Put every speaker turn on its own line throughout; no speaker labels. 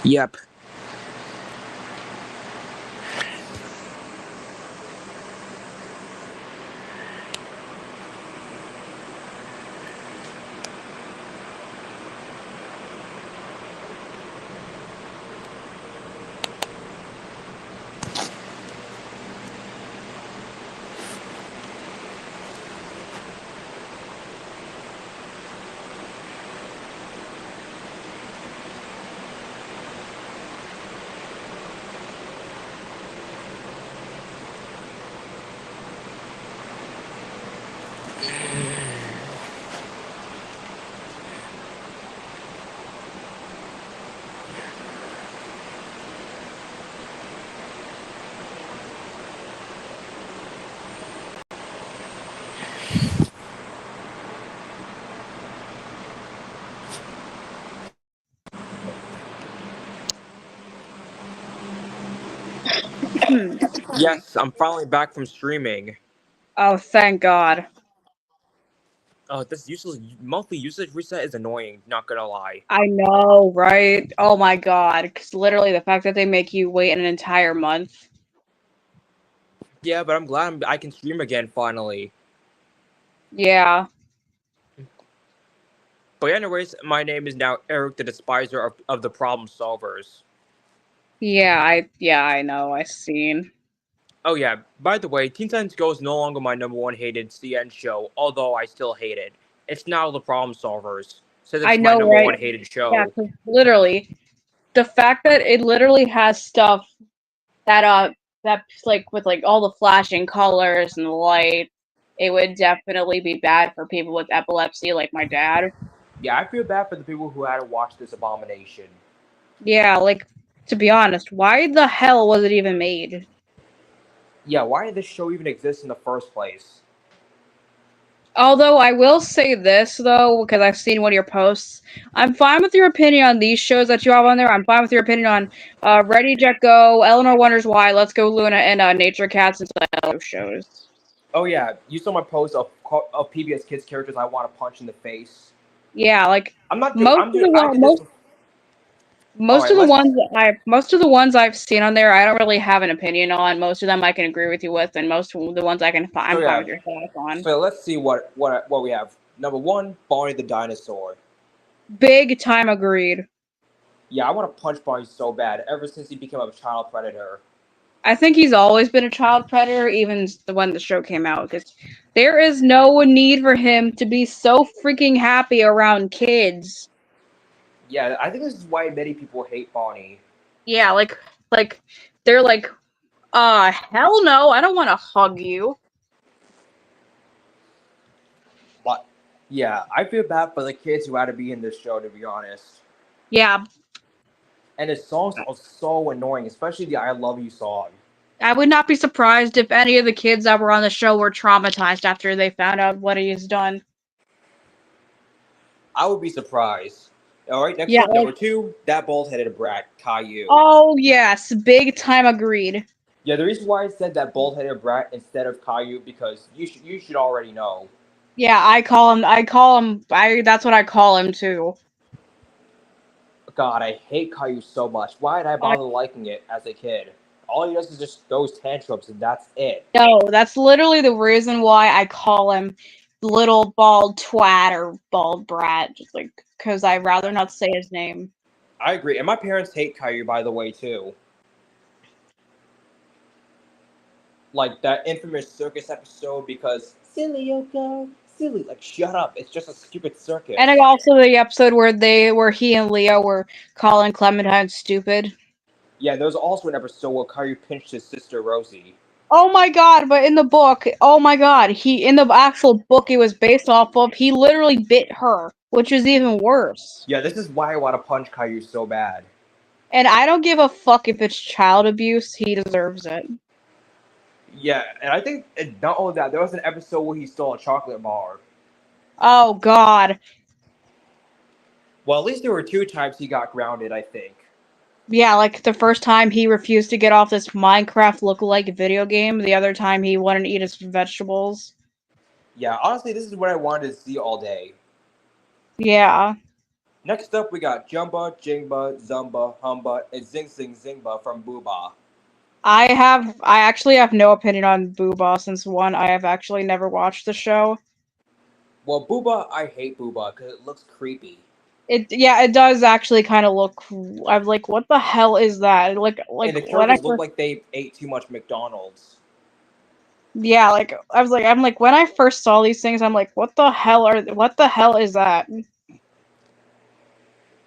Yep. Yes, I'm finally back from streaming.
Oh, thank God.
Oh, this monthly usage reset is annoying, not gonna lie.
I know, right? Oh my God. Because literally the fact that they make you wait an entire month.
Yeah, but I'm glad I can stream again finally.
Yeah.
But anyways, my name is now Eric the Despiser of the Problem Solvers.
Yeah, I know. I've seen.
Oh yeah, by the way, Teen Titans Go is no longer my #1 hated CN show, although I still hate it. It's now the Problem Solvers, since
I
it's my
know,
#1
right?
hated
Yeah,
show.
'cause literally, the fact that it literally has stuff that's like with like all the flashing colors and the light, it would definitely be bad for people with epilepsy like my dad.
Yeah, I feel bad for the people who had to watch this abomination.
Yeah, like, to be honest, why the hell was it even made?
Yeah, why did this show even exist in the first place?
Although I will say this though, because I've seen one of your posts, I'm fine with your opinion on these shows that you have on there. I'm fine with your opinion on Ready Jet Go, Eleanor Wonders Why, Let's Go Luna, and Nature Cats and those shows.
Oh yeah, you saw my post of PBS Kids characters I want to punch in the face.
Yeah, like
I'm not doing.
most
I'm
of
doing.
the
I
one,
did this. All
most
right,
of the
let's.
ones I've seen on there, I don't really have an opinion on. Most of them I can agree with you with, and most of the ones I'm
So
fine
yeah,
with your thoughts on.
so let's see what we have. #1, Barney the dinosaur.
Big time agreed.
Yeah, I want to punch Barney so bad. Ever since he became a child predator.
I think he's always been a child predator, even when the show came out, because there is no need for him to be so freaking happy around kids.
Yeah, I think this is why many people hate Barney.
Yeah, like they're like, hell no, I don't want to hug you.
But yeah, I feel bad for the kids who had to be in this show, to be honest.
Yeah,
And his songs are so annoying, especially the "I Love You" song.
I would not be surprised if any of the kids that were on the show were traumatized after they found out what he has done.
I would be surprised. All right, next
Yeah,
up,
like,
#2, that bald-headed brat, Caillou.
oh yes, big time agreed.
Yeah, the reason why I said that bald-headed brat instead of Caillou because you should already know.
Yeah, that's what I call him too.
God, I hate Caillou so much. Why did I bother liking it as a kid? All he does is just throws tantrums, and that's it.
No, that's literally the reason why I call him little bald twat or bald brat, just like because I'd rather not say his name.
I agree, and my parents hate Caillou, by the way, too. Like that infamous circus episode because silly Yoko, silly. Like, shut up! It's just a stupid circus.
And also the episode where he and Leo were calling Clementine stupid.
Yeah, there was also an episode where Caillou pinched his sister Rosie.
Oh my god, but in the book, oh my god, in the actual book it was based off of, he literally bit her, which is even worse.
Yeah, this is why I want to punch Caillou so bad.
And I don't give a fuck if it's child abuse, he deserves it.
Yeah, and I think not only that, there was an episode where he stole a chocolate bar.
Oh god.
Well, at least there were 2 times he got grounded, I think.
Yeah, like the first time he refused to get off this Minecraft lookalike video game, the other time he wouldn't eat his vegetables.
Yeah, honestly, this is what I wanted to see all day.
Yeah.
Next up, we got Jumba, Jingba, Zumba, Humba, and Zing Zing Zingba from Booba.
I actually have no opinion on Booba since one, I have actually never watched the show.
Well, Booba, I hate Booba because it looks creepy.
It does actually kind of look. I'm like, what the hell is that?
And the
when I
characters look
first,
like they ate too much McDonald's.
yeah, like I'm like when I first saw these things, I'm like, what the hell is that?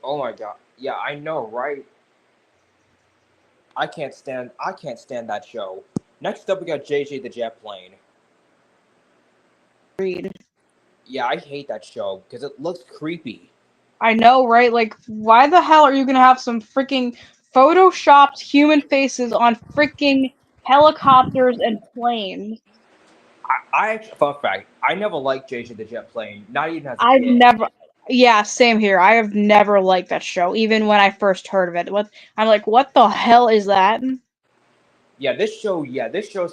Oh my god. Yeah, I know, right? I can't stand that show. Next up we got JJ the Jet Plane.
Read.
Yeah, I hate that show because it looks creepy.
I know, right? Like, why the hell are you gonna have some freaking photoshopped human faces on freaking helicopters and planes?
I actually, fun fact, I never liked JJ the Jet Plane, not even as a
I've
kid.
never. Yeah, same here. I have never liked that show, even when I first heard of it. I'm like, what the hell is that?
Yeah, this show's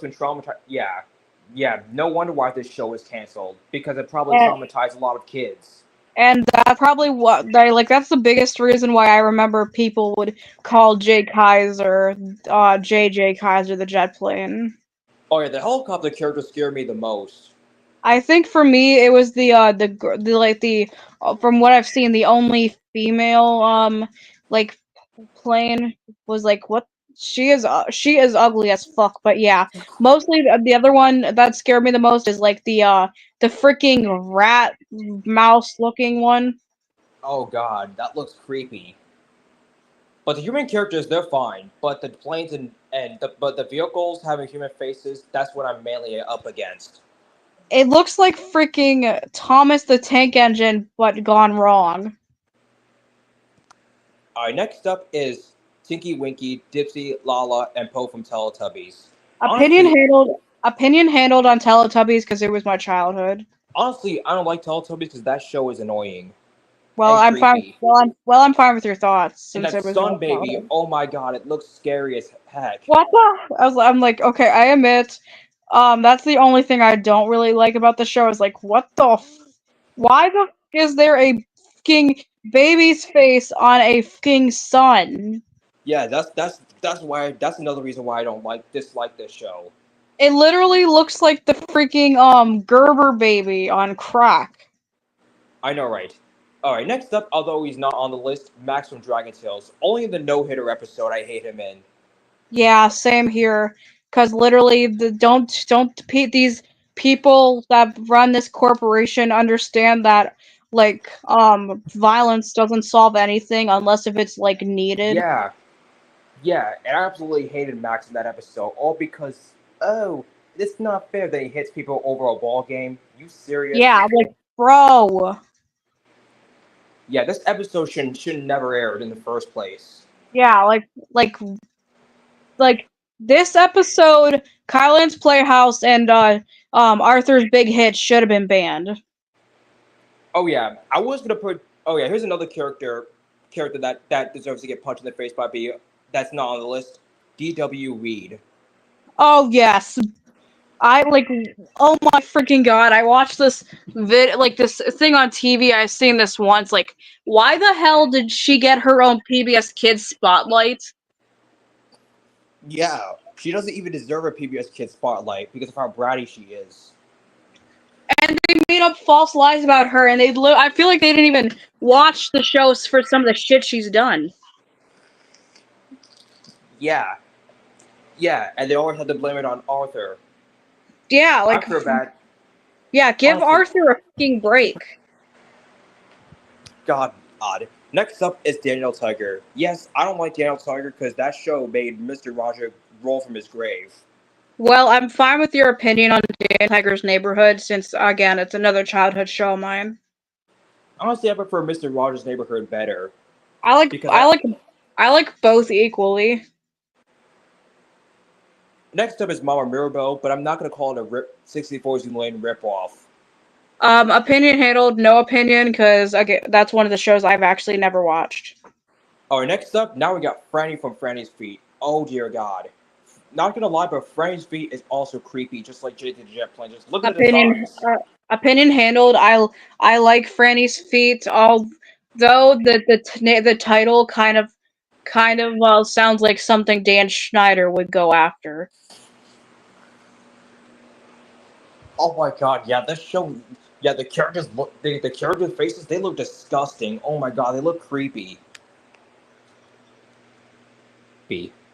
been traumatized. Yeah, no wonder why this show was canceled because it probably
And,
traumatized a lot of kids.
and that probably what they like. That's the biggest reason why I remember people would call Jay Kaiser, JJ Kaiser, the jet plane.
Oh yeah, the helicopter character scared me the most.
I think for me it was from what I've seen, the only female like plane was like what she is ugly as fuck. But yeah, mostly the other one that scared me the most is like the freaking rat mouse looking one.
Oh god, that looks creepy. But the human characters, they're fine. But the planes but the vehicles having human faces, that's what I'm mainly up against.
It looks like freaking Thomas the Tank Engine, but gone wrong.
Alright, next up is Tinky Winky, Dipsy, Lala, and Poe from Teletubbies.
Opinion
Honestly,
handled. Opinion handled on Teletubbies because it was my childhood.
honestly, I don't like Teletubbies because that show is annoying
Well,
and
I'm fine.
creepy.
I'm fine with your thoughts
And
since
that
it was my
Sun Baby,
childhood.
oh my god, it looks scary as heck.
What the? I'm like, okay, I admit, that's the only thing I don't really like about the show is like, what the? Why the is there a fucking baby's face on a fucking sun?
Yeah, that's another reason why I don't dislike this show.
It literally looks like the freaking Gerber baby on crack.
I know, right? Alright, next up, although he's not on the list, Max from Dragon Tales. Only in the no-hitter episode I hate him in.
Yeah, same here. Cause literally, these people that run this corporation understand that violence doesn't solve anything unless if it's like needed.
Yeah, yeah, and I absolutely hated Max in that episode, all because, oh, it's not fair that he hits people over a ball game. You serious?
Yeah, like bro.
Yeah, this episode should never aired in the first place.
Yeah, like this episode, Kylan's Playhouse and Arthur's Big Hit should have been banned.
Oh yeah, I was gonna put. Oh yeah, here's another character that deserves to get punched in the face by B. That's not on the list. D.W. Reed.
Oh yes, I like. Oh my freaking god! I watched this thing on TV. I've seen this once. Like, why the hell did she get her own PBS Kids spotlight?
Yeah, she doesn't even deserve a PBS Kids spotlight because of how bratty she is.
And they made up false lies about her, and I feel like they didn't even watch the shows for some of the shit she's done.
Yeah, yeah, and they always had to blame it on Arthur.
Yeah,
I
like
feel bad.
yeah, give
Honestly,
Arthur a fucking break.
God, odd. Next up is Daniel Tiger. Yes, I don't like Daniel Tiger because that show made Mr. Roger roll from his grave.
Well, I'm fine with your opinion on Dan Tiger's Neighborhood, since again, it's another childhood show of mine.
Honestly, I prefer Mr. Rogers' Neighborhood better
I like
because
I like I like both equally.
next up is Mama Mirabelle, but I'm not gonna call it a 64 Zoom Lane ripoff.
Opinion handled, no opinion, because again, that's one of the shows I've actually never watched.
Alright, next up, now we got Franny from Franny's Feet. Oh dear God. Not gonna lie, but Franny's Feet is also creepy, just like Jake the Jet Plane. Just look at his
Opinion
eyes.
opinion handled. I like Franny's feet. Though the title kind of sounds like something Dan Schneider would go after.
Oh my god, yeah, this show. Yeah, the characters look. The character faces, they look disgusting. Oh my god, they look creepy.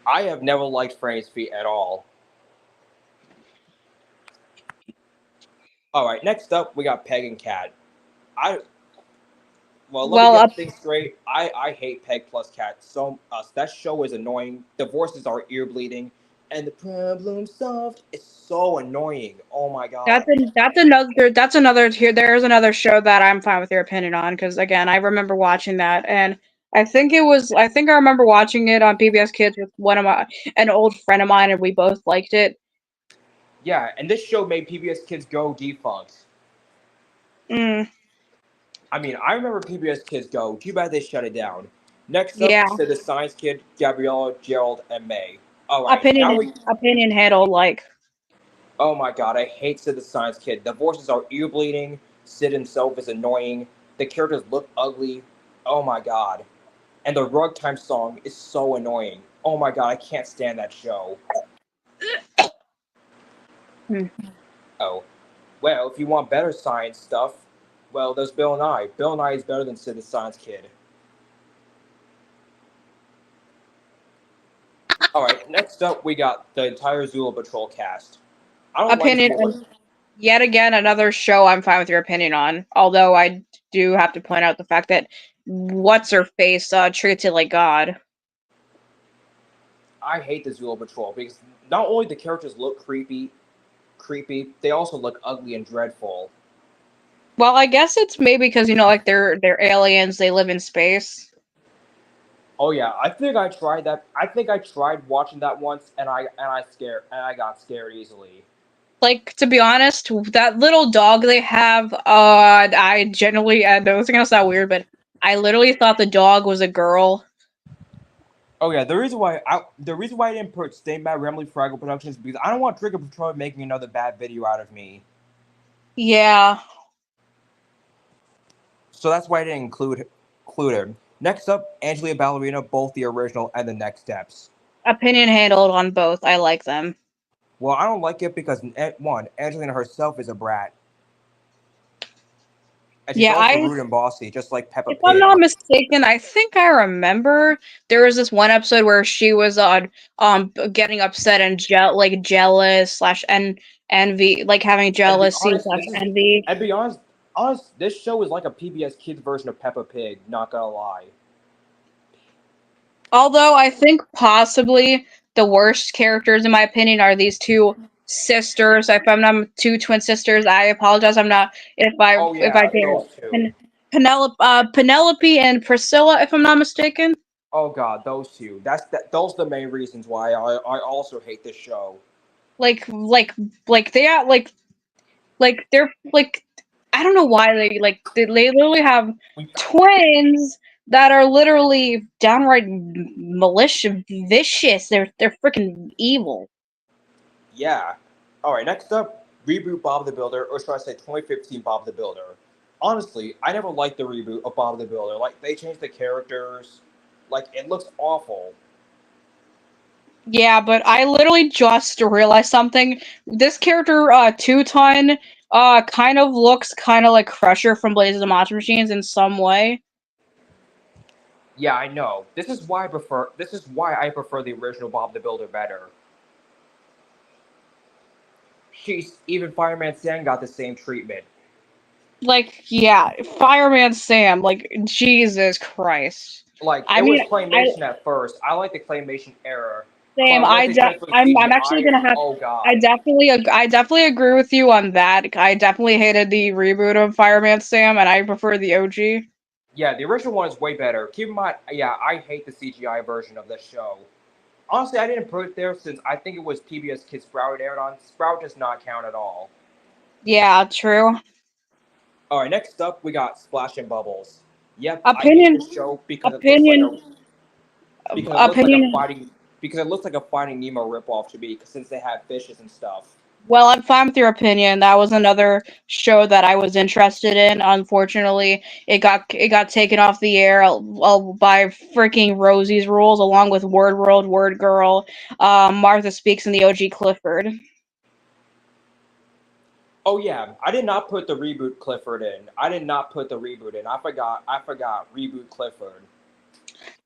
I have never liked Franny's feet at all. All right, next up we got Peg and Cat. I Well, let me
Well,
get things straight. I hate Peg plus Cat. So that show is annoying. The voices are ear bleeding, and the problem solved is so annoying. Oh my god.
that's another here. There's another show that I'm fine with your opinion on because again, I remember watching that, and I think I remember watching it on PBS Kids with an old friend of mine, and we both liked it.
Yeah, and this show made PBS Kids Go defunct.
Mm,
I mean, I remember PBS Kids Go. Too bad they shut it down. Next
yeah,
up, said the Science Kid, Gabriella, Gerald, and May. All right, now we.
opinion handled like
Oh my god, I hate Sid the Science Kid. The voices are ear bleeding. Sid himself is annoying. The characters look ugly. Oh my god. And the Rugtime song is so annoying. Oh my god, I can't stand that show.
hmm.
Oh. Well, if you want better science stuff, well, there's Bill Nye. Bill Nye is better than Sid the Science Kid. Alright, next up we got the entire Zula Patrol cast. I don't like
Opinion
Zula.
and yet again another show I'm fine with your opinion on. Although I do have to point out the fact that what's her face treats it like God.
I hate the Zula Patrol because not only the characters look creepy, they also look ugly and dreadful.
Well, I guess it's maybe because like they're aliens, they live in space.
Oh yeah, I think I tried that. I think I tried watching that once, and I got scared easily.
Like to be honest, that little dog they have, I generally I know it's gonna sound weird, but I literally thought the dog was a girl.
Oh yeah, the reason why I didn't put Stay Mad Remley Fraggle Productions because I don't want Trigger Patrol making another bad video out of me.
Yeah.
So that's why I didn't include him. Next up, Angelia Ballerina, both the original and the Next Steps.
Opinion handled on both. I like them.
Well, I don't like it because one, Angelina herself is a brat. And she's
Yeah,
also rude and bossy, just like Peppa
if I'm not
Pig.
mistaken, I think I remember there was this one episode where she was on getting upset and jealous slash envy, like having
And to be
jealousy
honest,
slash envy.
this show is like a PBS Kids version of Peppa Pig. Not gonna lie.
Although I think possibly the worst characters, in my opinion, are these two sisters. If I'm not two twin sisters, I apologize. I'm not
Oh
if I
yeah,
did.
those two.
Penelope and Priscilla, if I'm not mistaken.
Oh god, those two. Those are the main reasons why I also hate this show.
Like they are like they're like I don't know why they literally have twins that are literally downright malicious, vicious. They're freaking evil.
Yeah. All right. Next up, reboot Bob the Builder, or should I say 2015 Bob the Builder? Honestly, I never liked the reboot of Bob the Builder. Like they changed the characters. Like it looks awful.
Yeah, but I literally just realized something. This character, Two-Ton, kind of looks kind of like Crusher from Blazes and Monster Machines in some way.
Yeah, I know. This is why I prefer the original Bob the Builder better. She's even Fireman Sam got the same treatment.
Like, yeah, Fireman Sam, like, Jesus Christ.
Like
I
it
mean,
was claymation at first. I like the claymation era.
Same.
But once they switched with
I'm actually
CGI,
gonna have.
oh god.
I definitely agree with you on that. I definitely hated the reboot of Fireman Sam, and I prefer the OG.
Yeah, the original one is way better. Keep in mind, yeah, I hate the CGI version of this show. Honestly, I didn't put it there since I think it was PBS Kids Sprout aired on. Sprout does not count at all.
Yeah, true.
All right, next up we got Splash and Bubbles. Yep, I hate
Opinion.
this show
Opinion.
because it looks like a
Opinion.
Finding Nemo ripoff to me since they have fishes and stuff.
Well, I'm fine with your opinion. That was another show that I was interested in. Unfortunately, it got taken off the air by freaking Rosie's Rules, along with Word World, Word Girl, Martha Speaks, and the OG Clifford.
Oh yeah, I did not put the reboot Clifford in. I did not put the reboot in. I forgot. I forgot reboot Clifford.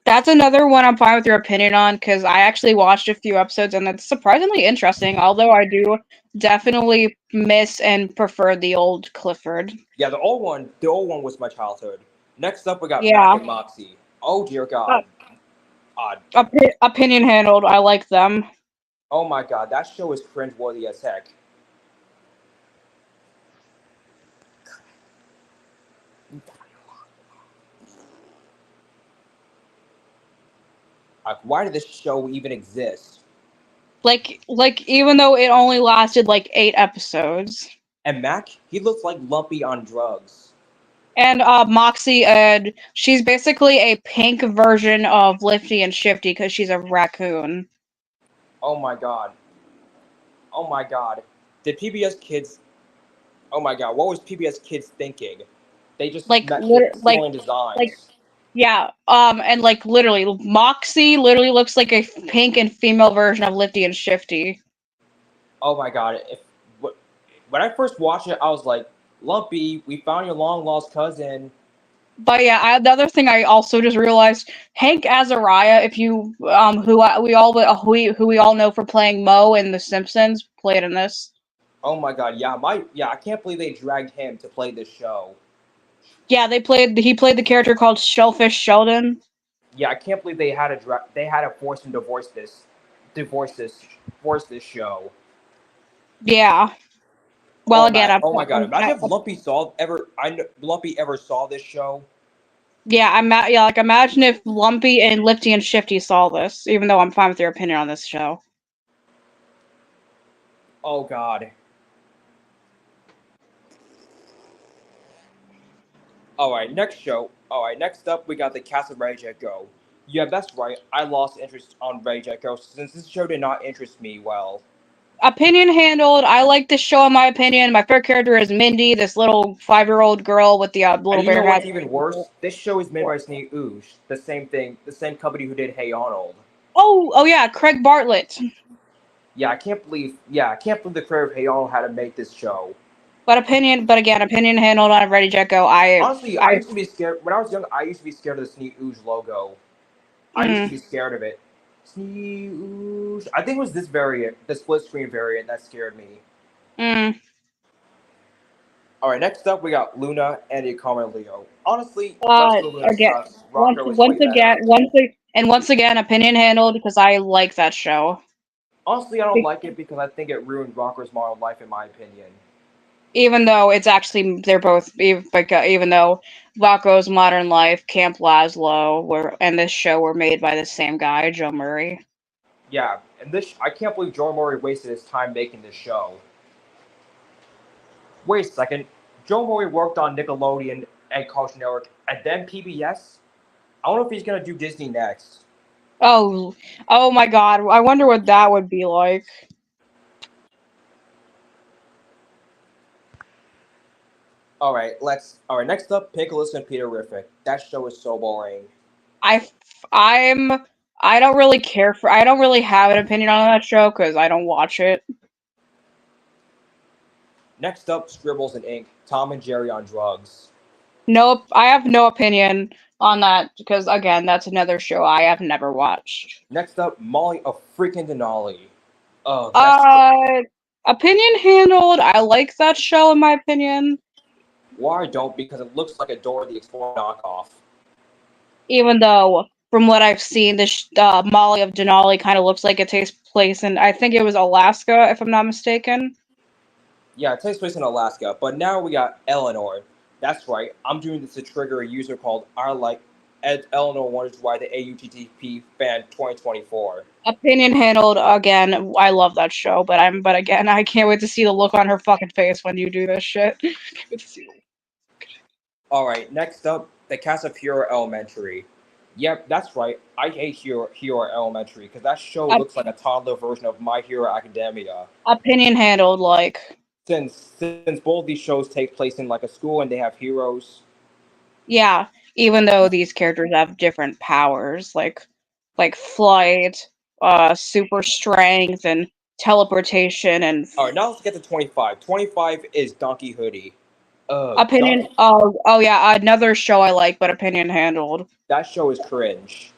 That's another one I'm fine with your opinion on because I actually watched a few episodes and it's surprisingly interesting. Although I do definitely miss and prefer the old Clifford.
Yeah, the old one was my childhood. Next up, we got Mac
Yeah,
and Moxie. Oh dear
uh,
God, odd.
opinion handled. I like them.
Oh my God, that show is cringeworthy as heck. Like, why did this show even exist?
Like even though it only lasted like 8 episodes.
And Mac, he looks like Lumpy on drugs.
And Moxie, she's basically a pink version of Lifty and Shifty because she's a raccoon.
Oh my God. Oh my God. Did PBS Kids? Oh my God, what was PBS Kids thinking? They just
Like,
met
lit-
stealing
like
designs.
Yeah, and like literally, Moxie literally looks like a pink and female version of Lifty and Shifty.
Oh my God. When I first watched it, I was like, Lumpy, we found your long lost cousin.
But yeah, the other thing I also just realized, Hank Azariah, if you who we all know for playing Mo in The Simpsons, played in this.
Oh my God, yeah, I can't believe they dragged him to play this show.
Yeah, he played the character called Shellfish Sheldon.
Yeah, I can't believe they had to force him to divorce this, force this show.
Yeah. Well,
Oh
again,
my, oh my God! Imagine if Lumpy ever saw this show.
yeah, like imagine if Lumpy and Lifty and Shifty saw this, even though I'm fine with your opinion on this show.
Oh God! All right, next show. All right, next up we got the cast of Ready Jet Go. Yeah, that's right. I lost interest on Ready Jet Go since this show did not interest me well.
Opinion handled. I like this show in my opinion. My favorite character is Mindy, this little 5-year-old girl with the
And
little
you
bear
know
hat.
what's even worse? This show is made by Sneak Oosh, the same thing, the same company who did Hey Arnold.
Oh yeah, Craig Bartlett.
Yeah, I can't believe the creator of Hey Arnold had to make this show.
But again, opinion handled on Ready Jet Go.
Honestly, I used to be scared when I was young. I used to be scared of the Sneak Oosh logo. I used to
mm,
be scared of it. Sneak Oosh. I think it was this variant, the split screen variant, that scared me.
mm.
All right, next up we got Luna and Ikari Leo. Honestly, Rest of Luna
Again,
sucks. Rocker was
once
way
again,
better.
once again, opinion handled because I like that show.
Honestly, I don't like it because I think it ruined Rocker's modern life, in my opinion.
Even though it's actually they're both even though Vaco's Modern Life, Camp Lazlo, and this show were made by the same guy, Joe Murray.
Yeah, and I can't believe Joe Murray wasted his time making this show. Wait a second, Joe Murray worked on Nickelodeon and Cartoon Network, and then PBS. I don't know if he's gonna do Disney next.
Oh, oh my God! I wonder what that would be like.
All right. Next up, Pickles and Peter Riffic. That show is so boring.
I, I'm, I don't really care for. I don't really have an opinion on that show because I don't watch it.
Next up, Scribbles and Ink. Tom and Jerry on drugs.
Nope, I have no opinion on that because again, that's another show I have never watched.
Next up, Molly of freaking Denali. Oh, that's
Uh, opinion handled. I like that show in my opinion.
why I don't because it looks like a Dora the Explorer knockoff.
Even though from what I've seen, this Molly of Denali kind of looks like it takes place in I think it was Alaska, if I'm not mistaken.
Yeah, it takes place in Alaska, but now we got Eleanor. That's right. I'm doing this to trigger a user called I like Ed Eleanor wonders why the AUTTP fan 2024.
Opinion handled again. I love that show, but again, I can't wait to see the look on her fucking face when you do this shit. Can't wait to see
All right, next up, the cast of Hero Elementary. Yep, that's right. I hate Hero Elementary because that show
Op-
looks like a toddler version of My Hero Academia.
Opinion handled like.
Since both these shows take place in like a school and they have heroes.
Yeah, even though these characters have different powers, like flight, super strength, and teleportation, and
All right, now let's get to 25. 25 is Donkey Hoodie.
opinion.
Donkey.
Oh yeah, another show I like, but opinion handled.
That show is cringe.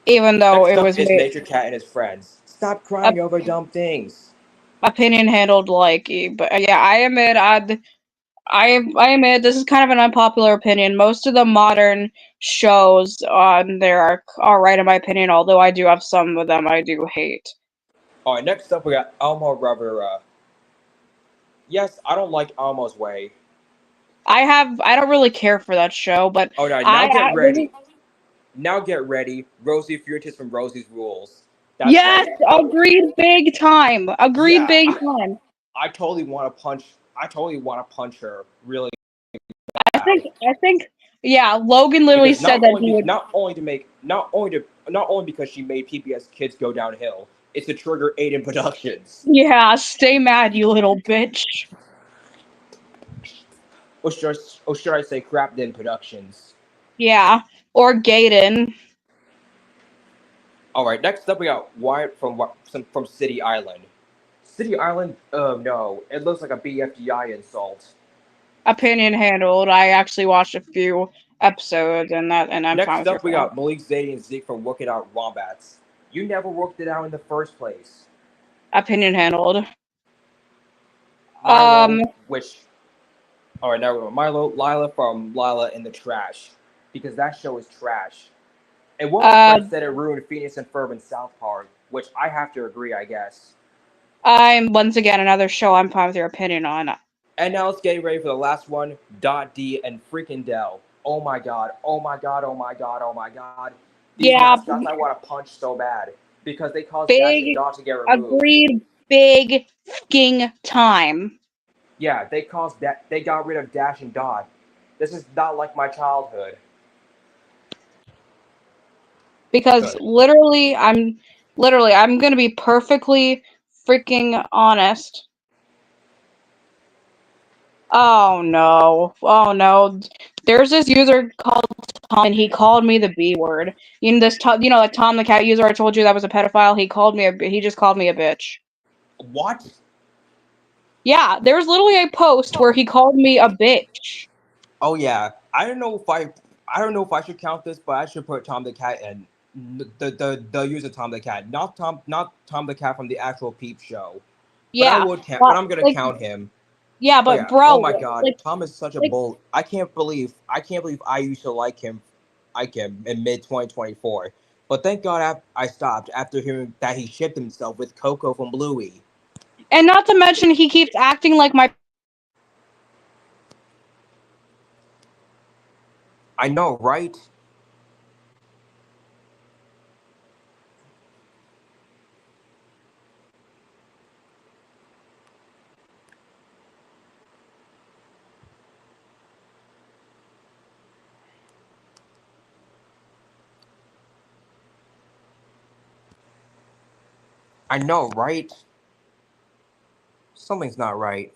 Even though
Next
it
up
was
is
made
Nature Cat and his friends. Stop
op-
crying over dumb things.
opinion handled like, but yeah, I admit I admit this is kind of an unpopular opinion. Most of the modern shows on there are alright in my opinion, although I do have some of them I do hate.
All right, next up we got Elmo Rivera. Yes, I don't like Elmo's way.
I don't really care for that show, but
All right, now get
I this is,
ready. Now get ready. Rosie Furious from Rosie's Rules. That's
yes,
right.
agreed big time. Agreed
Yeah,
big time.
I totally want to punch. I totally want to punch her really
I
bad
think I think yeah, Logan literally
because
said that he would.
not only because she made PBS Kids go downhill. It's to trigger Aiden Productions,
Yeah, stay mad, you little bitch.
or should I say Crapden Productions?
Yeah, or Gaiden.
All right, next up we got Wyatt from City Island. City Island? No, it looks like a BFGI insult.
Opinion handled. I actually watched a few episodes and I'm fine
Next
with your
up we
opinion.
got Malik Zadie and Zeke from Working Out Wombats. You never worked it out in the first place.
Opinion handled.
Milo,
Um,
which all right, now we go. Milo, Lila from Lila in the Trash, because that show is trash. And one of my
uh,
friends said it ruined Phineas and Ferb in South Park, which I have to agree, I guess.
I'm once again another show I'm fine with your opinion on.
And now let's get ready for the last one. Dot D and freaking Dell. Oh my god! Oh my god! Oh my god! Oh my god! These
Yeah,
mascots I want to punch so bad because they caused Dash and
big
Dot to get removed.
agreed big fucking time.
Yeah, they caused that. They got rid of Dash and Dot. This is not like my childhood.
Because
Good.
I'm gonna be perfectly freaking honest. Oh no. Oh no. There's this user called Tom and he called me the B word. Like Tom the cat user I told you that was a pedophile, he just called me a bitch.
What?
Yeah, there's literally a post where he called me a bitch.
Oh yeah. I don't know if I should count this, but I should put Tom the Cat in. The user Tom the Cat, not Tom the Cat from the actual Peep show. But I
Yeah.
would count. But
But
I'm gonna
like
count him.
yeah,
But
but
yeah. Oh
bro,
my God,
like
Tom is such a
like
bull. I can't believe I used to like him in mid 2024. But thank God I stopped after hearing that he shipped himself with Coco from Bluey.
and not to mention he keeps acting like my
I know, right? I know, right? Something's not right.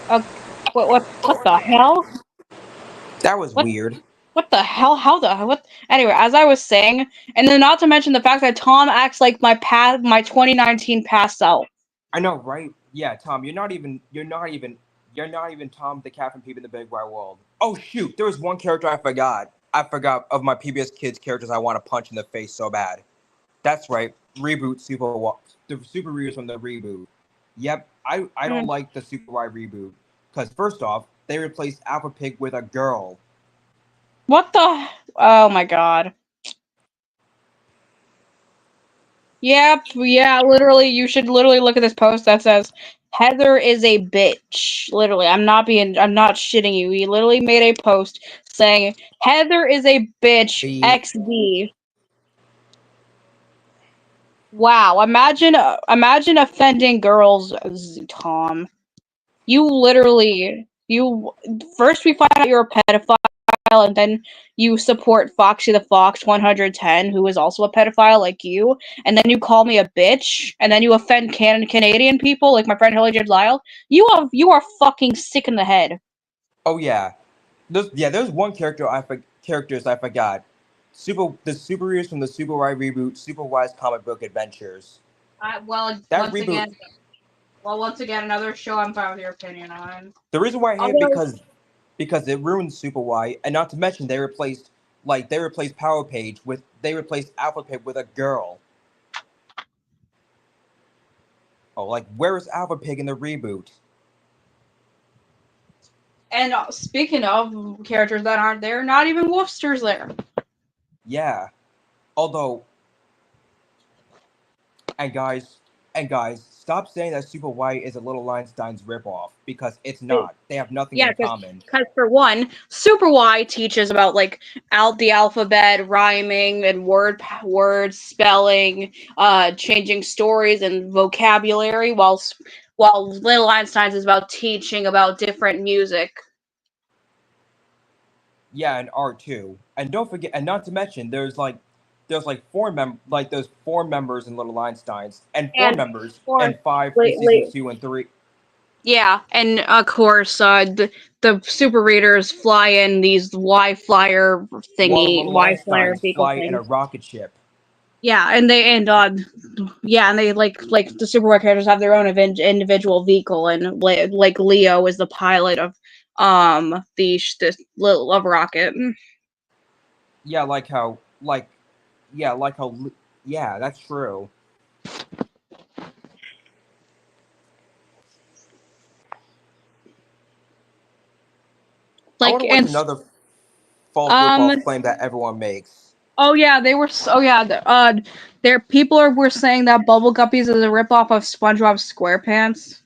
uh, what the hell?
That was
What
weird.
what the hell? How the what? Anyway, as I was saying, and then not to mention the fact that Tom acts like my 2019 past self.
I know, right? Yeah, Tom, you're not even Tom the cat from Peep in the Big Wide World. Oh shoot, there was one character I forgot. I forgot of my PBS Kids characters I want to punch in the face so bad. That's right, the Super Readers from the reboot. Yep, I don't
Mm.
like the Super Wide reboot because first off, they replaced Alpha Pig with a girl.
What the? Oh my god. Yep, yeah, literally, you should literally look at this post that says, Heather is a bitch. Literally, I'm not shitting you. He literally made a post saying Heather is a bitch.
The
XD. Wow. Imagine offending girls, Tom. You literally you first we find out you're a pedophile, and then you support Foxy the Fox 110, who is also a pedophile like you, and then you call me a bitch, and then you offend Canadian people like my friend Hilary J. Lyle. You are fucking sick in the head.
oh yeah, there's one characters I forgot. The Superheroes from the Super Y reboot, Super Y's Comic Book Adventures.
Well,
That reboot.
once again, another show I'm fine with your opinion on.
The reason why I hate it
Although,
because it ruined Super Y, and not to mention they replaced Alpha Pig with a girl. Oh, like where is Alpha Pig in the reboot?
and speaking of characters that aren't there, not even Wolfster's there.
Yeah. Although, and guys, stop saying that Super Y is a Little Einstein's ripoff because it's not. They have nothing
Yeah,
in common.
because for one, Super Y teaches about like the alphabet, rhyming, and words, spelling, changing stories and vocabulary, while Little Einstein's is about teaching about different music.
Yeah, and art too. And don't forget, and not to mention, there's those four members in Little Einsteins, and four
And
members
or
and five in
wait,
seasons 2 and 3.
yeah, and of course, the super readers fly in these
While the Little
Y flyer
Einsteins
vehicle
fly in a
things.
rocket ship.
Yeah, and they like the Superboy characters have their own individual vehicle, and like Leo is the pilot of this little rocket.
Yeah, like how, yeah, that's true. I
Like
wonder what's
and
another false
um
ripoff claim that everyone makes.
oh yeah, their people were saying that Bubble Guppies is a ripoff of SpongeBob SquarePants.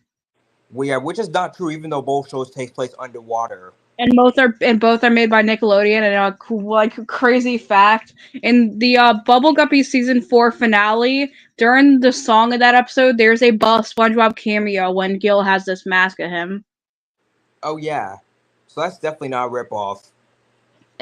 Well, yeah, which is not true, even though both shows take place underwater.
Both are made by Nickelodeon. And like a crazy fact, in the Bubble Guppy season 4 finale, during the song of that episode, there's a SpongeBob cameo when Gil has this mask of him.
Oh yeah, so that's definitely not a ripoff. I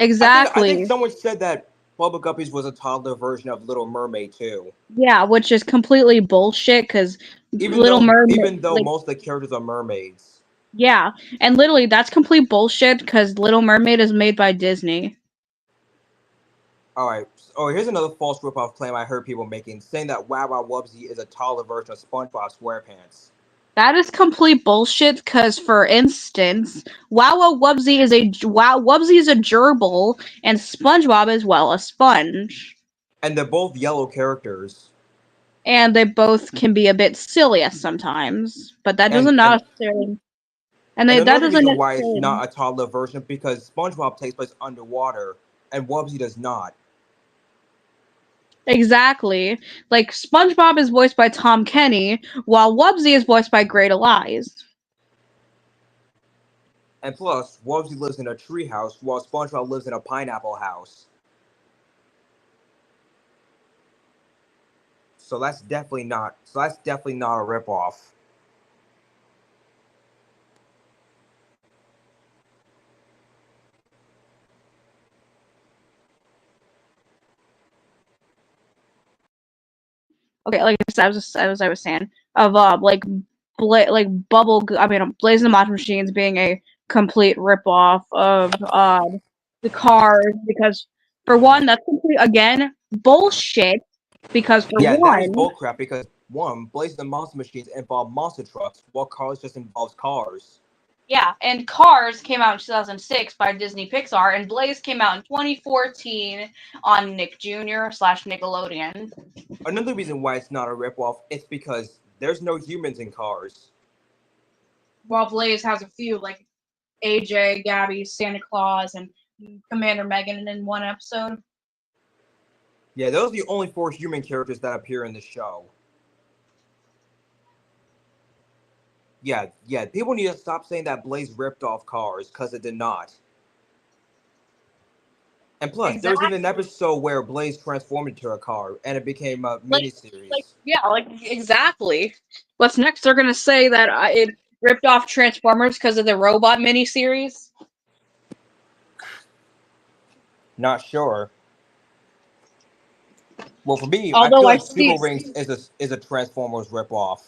think
Exactly.
someone said that Bubba Guppies was a toddler version of Little Mermaid too.
Yeah, which is completely bullshit because
Even
Little
though
Mermaid,
even though
like,
most of the characters are mermaids.
yeah, and literally that's complete bullshit because Little Mermaid is made by Disney.
All right. Oh, here's another false ripoff claim I heard people making, saying that Wow Wow Wubsy is a toddler version of SpongeBob SquarePants.
That is complete bullshit. Because, for instance, Wubsy is a gerbil, and SpongeBob is a sponge,
And they're both yellow characters.
and they both can be a bit silly sometimes. But that
And
doesn't
and
necessarily,
and
that
another
doesn't
reason why it's
necessarily
not a toddler version because SpongeBob takes place underwater and Wubsy does not.
exactly like SpongeBob is voiced by Tom Kenny, while Wubsy is voiced by Great Elias.
And plus, Wubsy lives in a tree house while SpongeBob lives in a pineapple house. So that's definitely not. So that's definitely not a ripoff.
Okay, like I said, I was saying of Blaze and the Mod Machines being a complete ripoff of the Cars, because for one, that's complete again bullshit. Because for
Yeah, that is
one,
bullcrap because one, Blaze the Monster Machines involve monster trucks, while Cars just involves cars.
yeah, and Cars came out in 2006 by Disney Pixar, and Blaze came out in 2014 on Nick Jr. / Nickelodeon.
Another reason why it's not a ripoff is because there's no humans in Cars.
While Blaze has a few, like AJ, Gabby, Santa Claus, and Commander Megan in one episode.
Yeah, those are the only 4 human characters that appear in the show. Yeah. People need to stop saying that Blaze ripped off Cars because it did not. And plus, there was even an
Exactly.
episode where Blaze transformed into a car, and it became a
Like
miniseries.
yeah, like exactly. What's next? They're gonna say that it ripped off Transformers because of the robot miniseries.
Not sure. Well, for me, I
Although
feel
I
like
see,
Super Rings is a Transformers ripoff.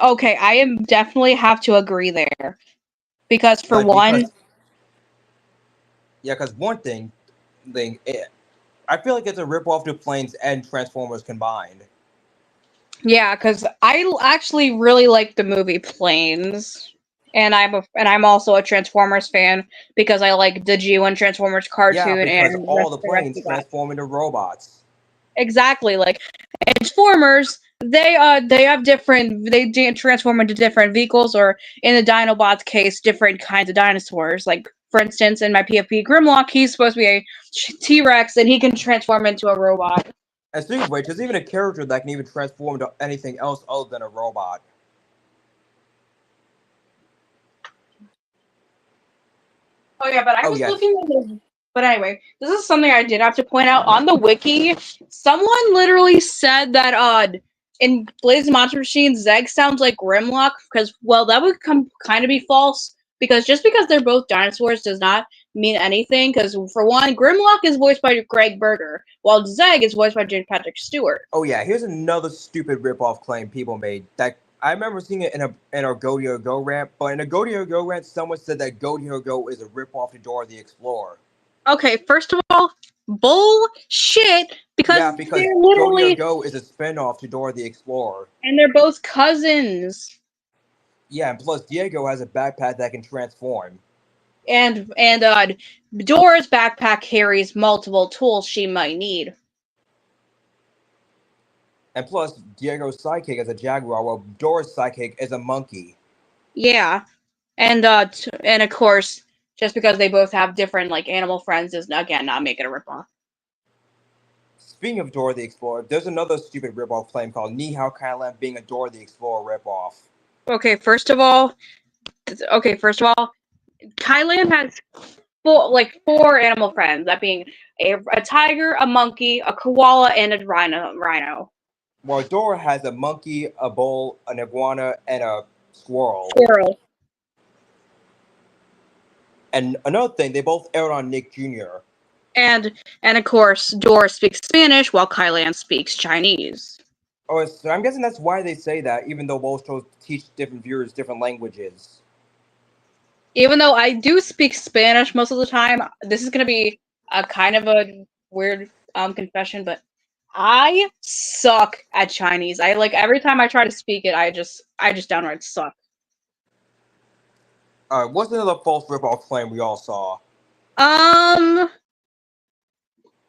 okay, I am definitely have to agree there because for
Like
one,
because yeah, because one thing I feel like it's a ripoff to Planes and Transformers combined.
yeah, because actually really like the movie Planes. And I'm also a Transformers fan because I like the G1 Transformers
Yeah,
cartoon
because
and
all the
the rest
planes
of that.
transform into robots.
Exactly, like Transformers, they have different transform into different vehicles, or in the Dinobot's case, different kinds of dinosaurs. Like for instance, in my PFP Grimlock, he's supposed to be a T-Rex, and he can transform into a robot.
And speaking of which, there's even a character that can even transform into anything else other than a robot.
Oh yeah, but I
Oh
was
yes.
looking at this. But anyway, this is something I did have to point out on the wiki. Someone literally said that in Blaze Monster Machine, Zeg sounds like Grimlock because well, that would kind of be false because just because they're both dinosaurs does not mean anything. Because for one, Grimlock is voiced by Greg Berger, while Zeg is voiced by James Patrick Stewart.
Oh yeah, here's another stupid ripoff claim people made. That I remember seeing it in a Go Go rant, but in a Go rant, someone said that Go Go is a ripoff to Dora the Explorer.
Okay, first of all, bullshit because
Yeah, because
they're
Go
literally
Go is a spinoff to Dora the Explorer.
and they're both cousins.
Yeah, and plus Diego has a backpack that can transform.
And Dora's backpack carries multiple tools she might need.
And plus, Diego's sidekick is a jaguar, while Dora's sidekick is a monkey.
Yeah, and of course, just because they both have different like animal friends is again not making a ripoff.
Speaking of Dora the Explorer, there's another stupid ripoff claim called Ni Hao Kailan being a Dora the Explorer ripoff.
Okay, first of all, Kylan has four animal friends, that being a tiger, a monkey, a koala, and a rhino.
While Dora has a monkey, a bull, an iguana, and a squirrel.
Squirrel.
And another thing, they both aired on Nick Jr.
And of course, Dora speaks Spanish while Kylan speaks Chinese.
Oh, so I'm guessing that's why they say that, even though both shows teach different viewers different languages.
Even though I do speak Spanish most of the time, this is gonna be a kind of a weird confession, but I suck at Chinese. I like every time I try to speak it, I just downright suck.
What's another false ripoff claim we all saw?
Um.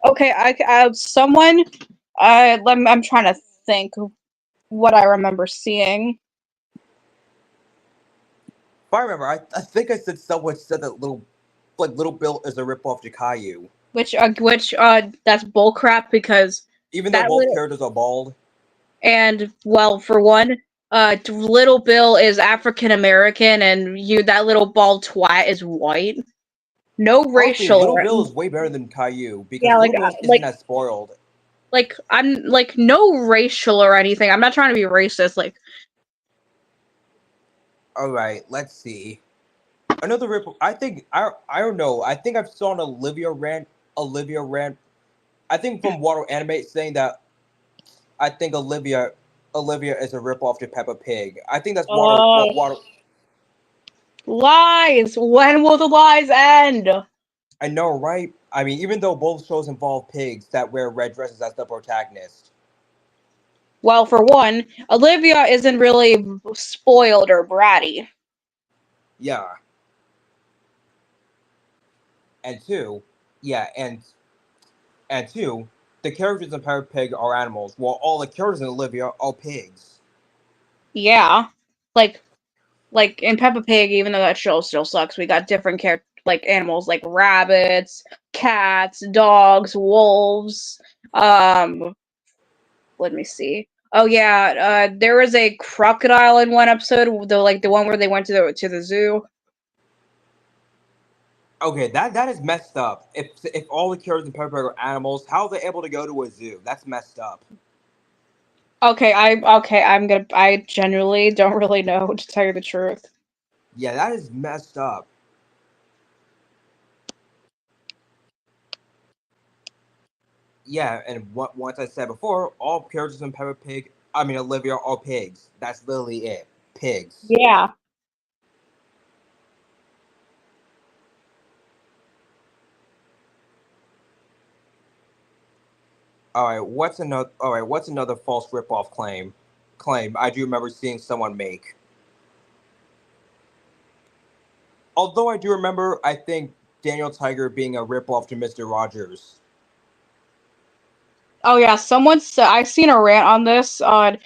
Okay, someone. I'm trying to think what I remember seeing.
If I remember, I think I said someone said that Little Bill is a ripoff to Caillou.
Which that's bullcrap because
Even though
that
both
little
characters are bald.
and well, for one, Little Bill is African American, and that little bald twat is white. No
Honestly,
racial,
Little Bill is way better than Caillou because
yeah,
Little Bill isn't as spoiled.
I'm like no racial or anything. I'm not trying to be racist. Like,
All right, let's see. Another rip. I think I don't know. I think I've saw an Olivia rant. I think from Water Animate saying that I think Olivia is a ripoff to Peppa Pig. I think that's Water.
lies. When will the lies end?
I know, right? I mean, even though both shows involve pigs that wear red dresses as the protagonist.
Well, for one, Olivia isn't really spoiled or bratty.
Yeah. And two, yeah, and two, the characters in Peppa Pig are animals, while all the characters in Olivia are pigs.
Yeah, like in Peppa Pig, even though that show still sucks, we got different animals like rabbits, cats, dogs, wolves. Let me see. Oh yeah, there was a crocodile in one episode, the one where they went to the zoo.
Okay, that is messed up. If all the characters in Peppa Pig are animals, how are they able to go to a zoo? That's messed up.
I genuinely don't really know, to tell you the truth.
Yeah, that is messed up. Yeah, and what once I said before, all characters in Peppa Pig, I mean Olivia, are pigs. That's literally it. Pigs.
Yeah.
All right, what's another? All right, what's another false ripoff Claim I do remember seeing someone make. Although I do remember, I think Daniel Tiger being a ripoff to Mister Rogers.
Oh yeah, someone said I seen a rant on this on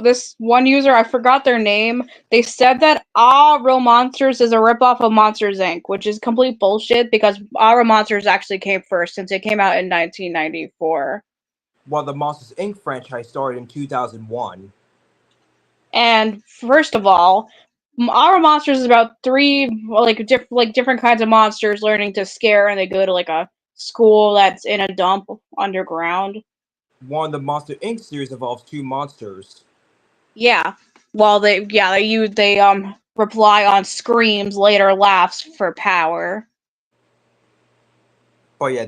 this one user, I forgot their name. They said that Ah Real Monsters is a ripoff of Monsters Inc., which is complete bullshit because Ah Real Monsters actually came first since it came out in 1994.
While the Monsters Inc. franchise started in 2001.
And first of all, our monsters is about three different kinds of monsters learning to scare, and they go to like a school that's in a dump underground.
One of the Monster Inc. series involves two monsters.
Yeah. Well, they rely on screams, later laughs for power.
But yeah,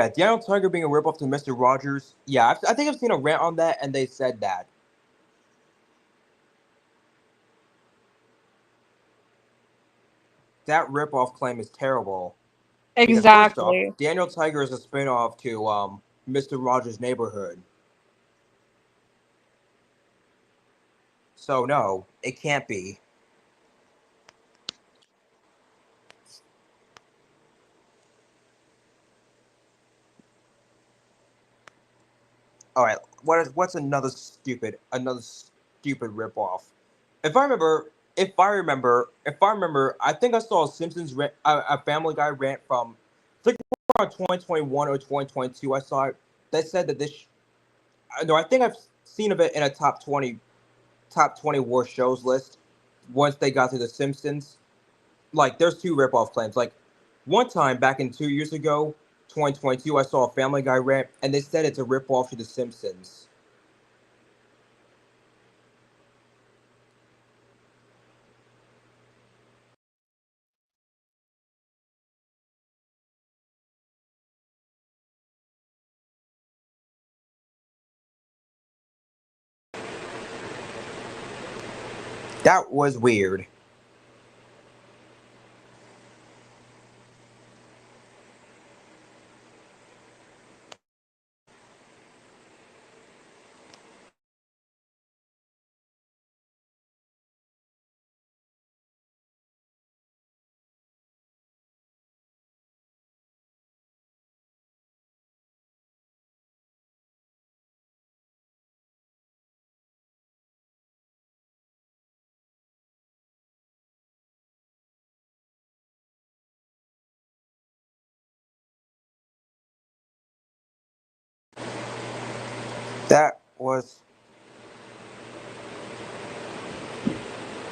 Daniel Tiger being a ripoff to Mister Rogers. Yeah, I think I've seen a rant on that, and they said that. That ripoff claim is terrible. Because first off,
Exactly.
Daniel Tiger is a spinoff to Mr. Rogers' Neighborhood. So no, it can't be. All right, what's another stupid ripoff? If I remember, I think I saw a a Family Guy rant from I think around 2021 or 2022. I saw it that said that no, I think I've seen of it in a top 20 worst shows list. Once they got to The Simpsons, like there's two ripoff claims. Like one time back in 2 years ago, 2022, I saw a Family Guy rant, and they said it's a ripoff to The Simpsons. That was weird. That was.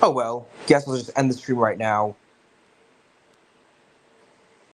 Oh well. Guess we'll just end the stream right now.